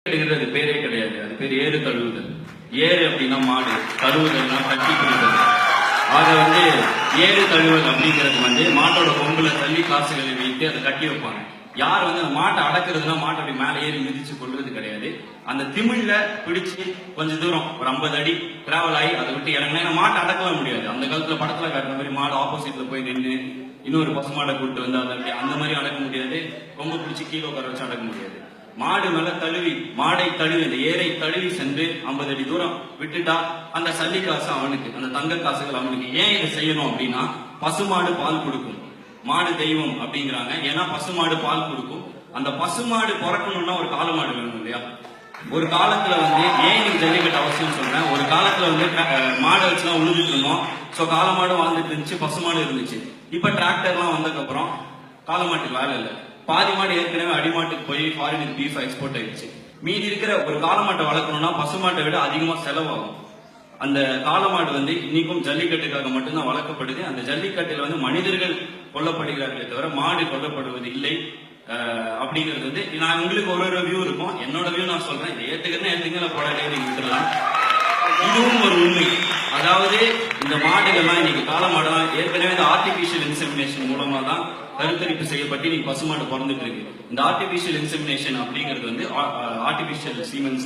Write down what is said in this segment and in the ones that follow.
அது பேரே கிடையாது. அது பேர் ஏறு தழுவுதல். ஏறு அப்படின்னா மாடு, தழுவுதல்னா கட்டி பிடித்தது. ஆக ஏறு தழுவல் அப்படிங்கிறது மாட்டோட கொம்புல தள்ளி காசுகளை வைத்து அதை கட்டி வைப்பாங்க. யார் அந்த மாட்டை அடக்குறதுனா மாட்டை அப்படி மேலே ஏறி மிதிச்சு கொள்வது கிடையாது. அந்த திமிழ்ல பிடிச்சு கொஞ்ச தூரம் ஒரு 50 அடி டிராவல் ஆகி அதை விட்டு இறங்கினா மாட்டை அடக்கலாம் முடியாது. அந்த காலத்துல படத்துல காட்டுற மாதிரி மாடு ஆப்போசிட்ல போய் நின்று இன்னொரு பசுமாடை கூப்பிட்டு வந்து அந்த மாதிரி அடக்க முடியாது. கொம்பு பிடிச்சி கீழே உட்கார வச்சு அடக்க முடியாது. மாடு மேல தழுவி மாடை தழுவி அந்த ஏரை தழுவி சென்று 50 அடி தூரம் விட்டுட்டா அந்த சல்லி காசு அவனுக்கு, அந்த தங்க காசுகள் அவனுக்கு. ஏன் இதை செய்யணும் அப்படின்னா பசுமாடு பால் கொடுக்கும். மாடு தெய்வம் அப்படிங்கிறாங்க. ஏன்னா பசுமாடு பால் கொடுக்கும். அந்த பசுமாடு பிறக்கணும்னா ஒரு காளை மாடு வேணும் இல்லையா? ஒரு காலத்துல ஏன் இன்னைக்கு ஜல்லிக்கட்டு அவசியம் சொல்றேன். ஒரு காலத்துல மாடை வச்சுதான் உழுதுட்டு இருந்தோம். சோ காளை மாடு வாழ்ந்துட்டு இருந்துச்சு, பசுமாடு இருந்துச்சு. இப்ப டிராக்டர்லாம் வந்ததுக்கு அப்புறம் காளை மாட்டுக்கு வேலை இல்லை. பாதி மாடு ஏற்கனவே அடிமாட்டுக்கு போய் ஃபாரினுக்கு பீஃப் எக்ஸ்போர்ட் ஆயிடுச்சு. மீதி இருக்கிற ஒரு காளமாட்டை வளர்க்கணும்னா பசுமாட்டை விட அதிகமா செலவாகும். அந்த காளமாடு இன்னைக்கும் ஜல்லிக்கட்டுக்காக மட்டும்தான் வளர்க்கப்படுது. அந்த ஜல்லிக்கட்டில் மனிதர்கள் கொல்லப்படுகிறார்களே தவிர மாடு கொல்லப்படுவது இல்லை. அப்படிங்கிறது நான் உங்களுக்கு ஒரு வியூ இருக்கும். என்னோட வியூ நான் சொல்றேன். இதை ஏத்துக்கிறேன்னு ஏத்துக்கல போராட்டே நீங்க விட்டுலாம். இதுவும் ஒரு உண்மை. அதாவது இந்த மாடுகள்லாம் இன்னைக்கு காளமாடுலாம் ஏற்கனவே இந்த ஆர்டிபிஷியல் இன்செமினேஷன் மூலமா தான் கருத்தரிப்பு செய்யப்பட்டு இன்னைக்கு பசுமாடு பிறந்துட்டு இருக்கு. இந்த ஆர்டிபிஷியல் இன்செமினேஷன் அப்படிங்கிறது ஆர்டிபிஷியல் சீமென்ஸ்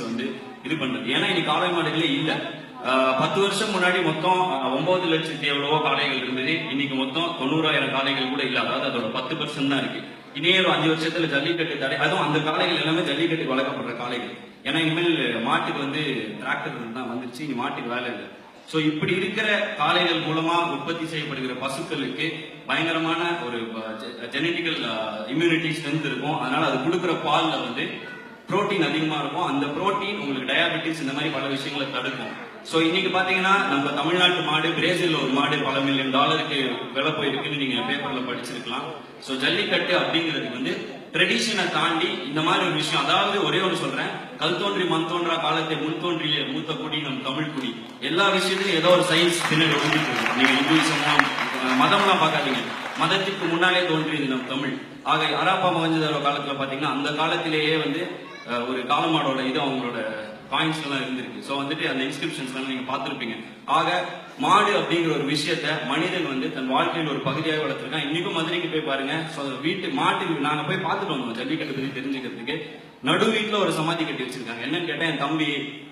இது பண்றது. ஏன்னா இன்னைக்கு காளை மாடுகளே இல்ல. 10 வருஷம் முன்னாடி மொத்தம் 9 லட்சத்தி எவ்வளவோ காளைகள் இருந்தது. இன்னைக்கு மொத்தம் 90,000 காளைகள் கூட இல்ல. அதாவது அதோட 10% தான் இருக்கு. இனியே ஒரு 5 வருஷத்துல ஜல்லிக்கட்டு தடை. அதுவும் அந்த காளைகள் எல்லாமே ஜல்லிக்கட்டுக்கு வளர்க்கப்படுற காளைகள். ஏன்னா இனிமேல் மாட்டுக்கு டிராக்டர் தான் வந்துருச்சு. இனி மாட்டுக்கு வேலை இல்லை. சோ இப்படி இருக்கிற காளைகள் மூலமா உற்பத்தி செய்யப்படுகிற பசுக்களுக்கு பயங்கரமான ஒரு ஜெனட்டிக்கல் இம்யூனிட்டி ஸ்ட்ரென்த் இருக்கும். அதனால அது கொடுக்குற பால்ல புரோட்டீன் அதிகமா இருக்கும். அந்த புரோட்டீன் உங்களுக்கு டயாபெட்டிஸ் இந்த மாதிரி பல விஷயங்களை தடுக்கும். சோ இன்னைக்கு பாத்தீங்கன்னா நம்ம தமிழ்நாட்டு மாடு பிரேசில்ல ஒரு மாடு $பல மில்லியன் விலை போயிருக்குன்னு நீங்க பேப்பர்ல படிச்சிருக்கலாம். சோ ஜல்லிக்கட்டு அப்படிங்கிறது ட்ரெடிஷனை தாண்டி இந்த மாதிரி ஒரு விஷயம். அதாவது ஒரே ஒன்று சொல்றேன், கல் தோன்றி மண் தோன்றா காலத்தை முன் தோன்றிய மூத்த குடி நம் தமிழ் குடி. எல்லா விஷயத்துக்கும் ஏதோ ஒரு சயின்ஸ் பின்னாடி ஒதுக்கிட்டு இருக்கு. நீங்க இந்துவிசம் மதம்லாம் பார்க்காதீங்க. மதத்திற்கு முன்னாலே தோன்றியது நம் தமிழ். ஆக அராப்பா மகஞ்சதாரோ காலத்துல பாத்தீங்கன்னா அந்த காலத்திலேயே ஒரு காலமாடோட இது அவங்களோட காயின்ஸ் எல்லாம் இருந்திருக்கு. சோ அந்த இன்ஸ்கிரிப்ஷன்ஸ் எல்லாம் நீங்க பார்த்திருப்பீங்க. ஆக மாடு அப்படிங்கிற ஒரு விஷயத்த மனிதன் தன் வாழ்க்கையில் ஒரு பகுதியாக வளர்த்திருக்கான். இன்னைக்கும் மதுரைக்கு போய் பாருங்க. வீட்டு மாட்டுக்கு நாங்க போய் பார்த்துட்டு வந்தோம் ஜல்லிக்கட்டு பத்தி தெரிஞ்சுக்கிறதுக்கு. நடு வீட்டுல ஒரு சமாதி கட்டி வச்சிருக்காங்க. என்னன்னு கேட்டா என் தம்பி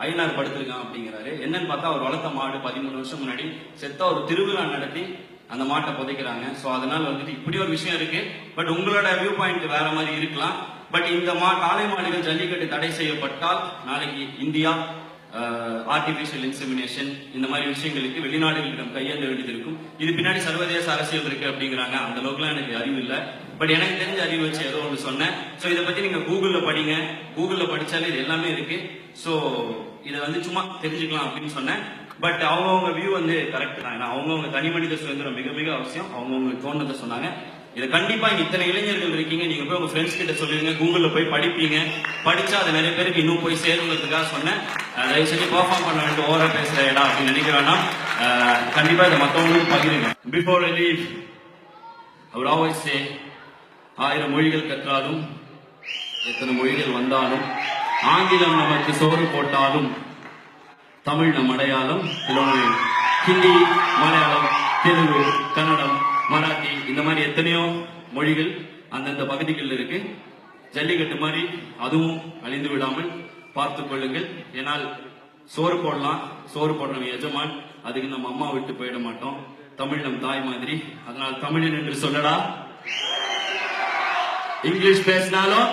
ஐயனார் படுத்திருக்கான் அப்படிங்கிறாரு. என்னன்னு பார்த்தா அவர் வளர்த்த மாடு 13 வருஷம் முன்னாடி செத்த ஒரு திருவிழா நடத்தி அந்த மாட்டை புதைக்கிறாங்க. சோ அதனால இப்படி ஒரு விஷயம் இருக்கு. பட் உங்களோட வியூ பாயிண்ட் வேற மாதிரி இருக்கலாம். பட் இந்த காளை மாடுகள் ஜல்லிக்கட்டு தடை செய்யப்பட்டால் நாளைக்கு இந்தியா ஆர்டிபிஷியல் இன்செமினேஷன் இந்த மாதிரி விஷயங்களுக்கு வெளிநாடுகளிடம் கையேந்த வேண்டியது இருக்கும். இது பின்னாடி சர்வதேச அரசியல் இருக்கு அப்படிங்கிறாங்க. அந்த அளவுக்குலாம் எனக்கு அறிவு இல்லை. பட் எனக்கு தெரிஞ்ச அறிவு வச்சு ஏதோ ஒன்று சொன்னேன். ஸோ இதை பத்தி நீங்க கூகுள்ல படிங்க. கூகுள்ல படிச்சாலே இது எல்லாமே இருக்கு. ஸோ இதை சும்மா தெரிஞ்சுக்கலாம் அப்படின்னு சொன்னேன். பட் அவங்கவுங்க வியூ கரெக்ட் தான். அவங்கவுங்க தனி மனித சுதந்திரம் மிக மிக அவசியம். அவங்கவுங்களுக்கு தோணுதை சொன்னாங்க. இதை கண்டிப்பா இத்தனை இளைஞர்கள் இருக்கீங்க. நீங்க போய் உங்க ஃப்ரெண்ட்ஸ் கிட்ட சொல்லுவீங்க, கூகுள்ல போய் படிப்பீங்க. படிச்சா அது நிறைய பேருக்கு இன்னும் போய் சேருங்கிறதுக்காக சொன்னேன். தயவு செஞ்சு பெர்ஃபார்ம் பண்ண வேண்டிய ஓவரா பேசுற இடம் அப்படின்னு நினைக்கிறேன்னா கண்டிப்பா இதை மற்றவங்களுக்கு பகிருங்க. Before I leave I would always say 1000 மொழிகள் கற்றாலும் எத்தனை மொழிகள் வந்தாலும் ஆங்கிலம் நமக்கு சோறு போட்டாலும் தமிழ் நம் அடையாளம். ஹிந்தி, மலையாளம், தெலுங்கு, கன்னடம், மராத்தி இந்த மாதிரி எத்தனையோ மொழிகள் அந்தந்த பகுதிகளில் இருக்கு. ஜல்லிக்கட்டு மாதிரி அதுவும் அழிந்து விடாமல் பார்த்துக் கொள்ளுங்கள். ஏனால் சோறு போடலாம், சோறு போடுறவங்க எஜமான். அதுக்கு நம்ம அம்மா விட்டு போயிட மாட்டோம். தமிழ் நம் தாய் மாதிரி. அதனால் தமிழன் என்று சொல்லடா. இங்கிலீஷ் பேசினாலும்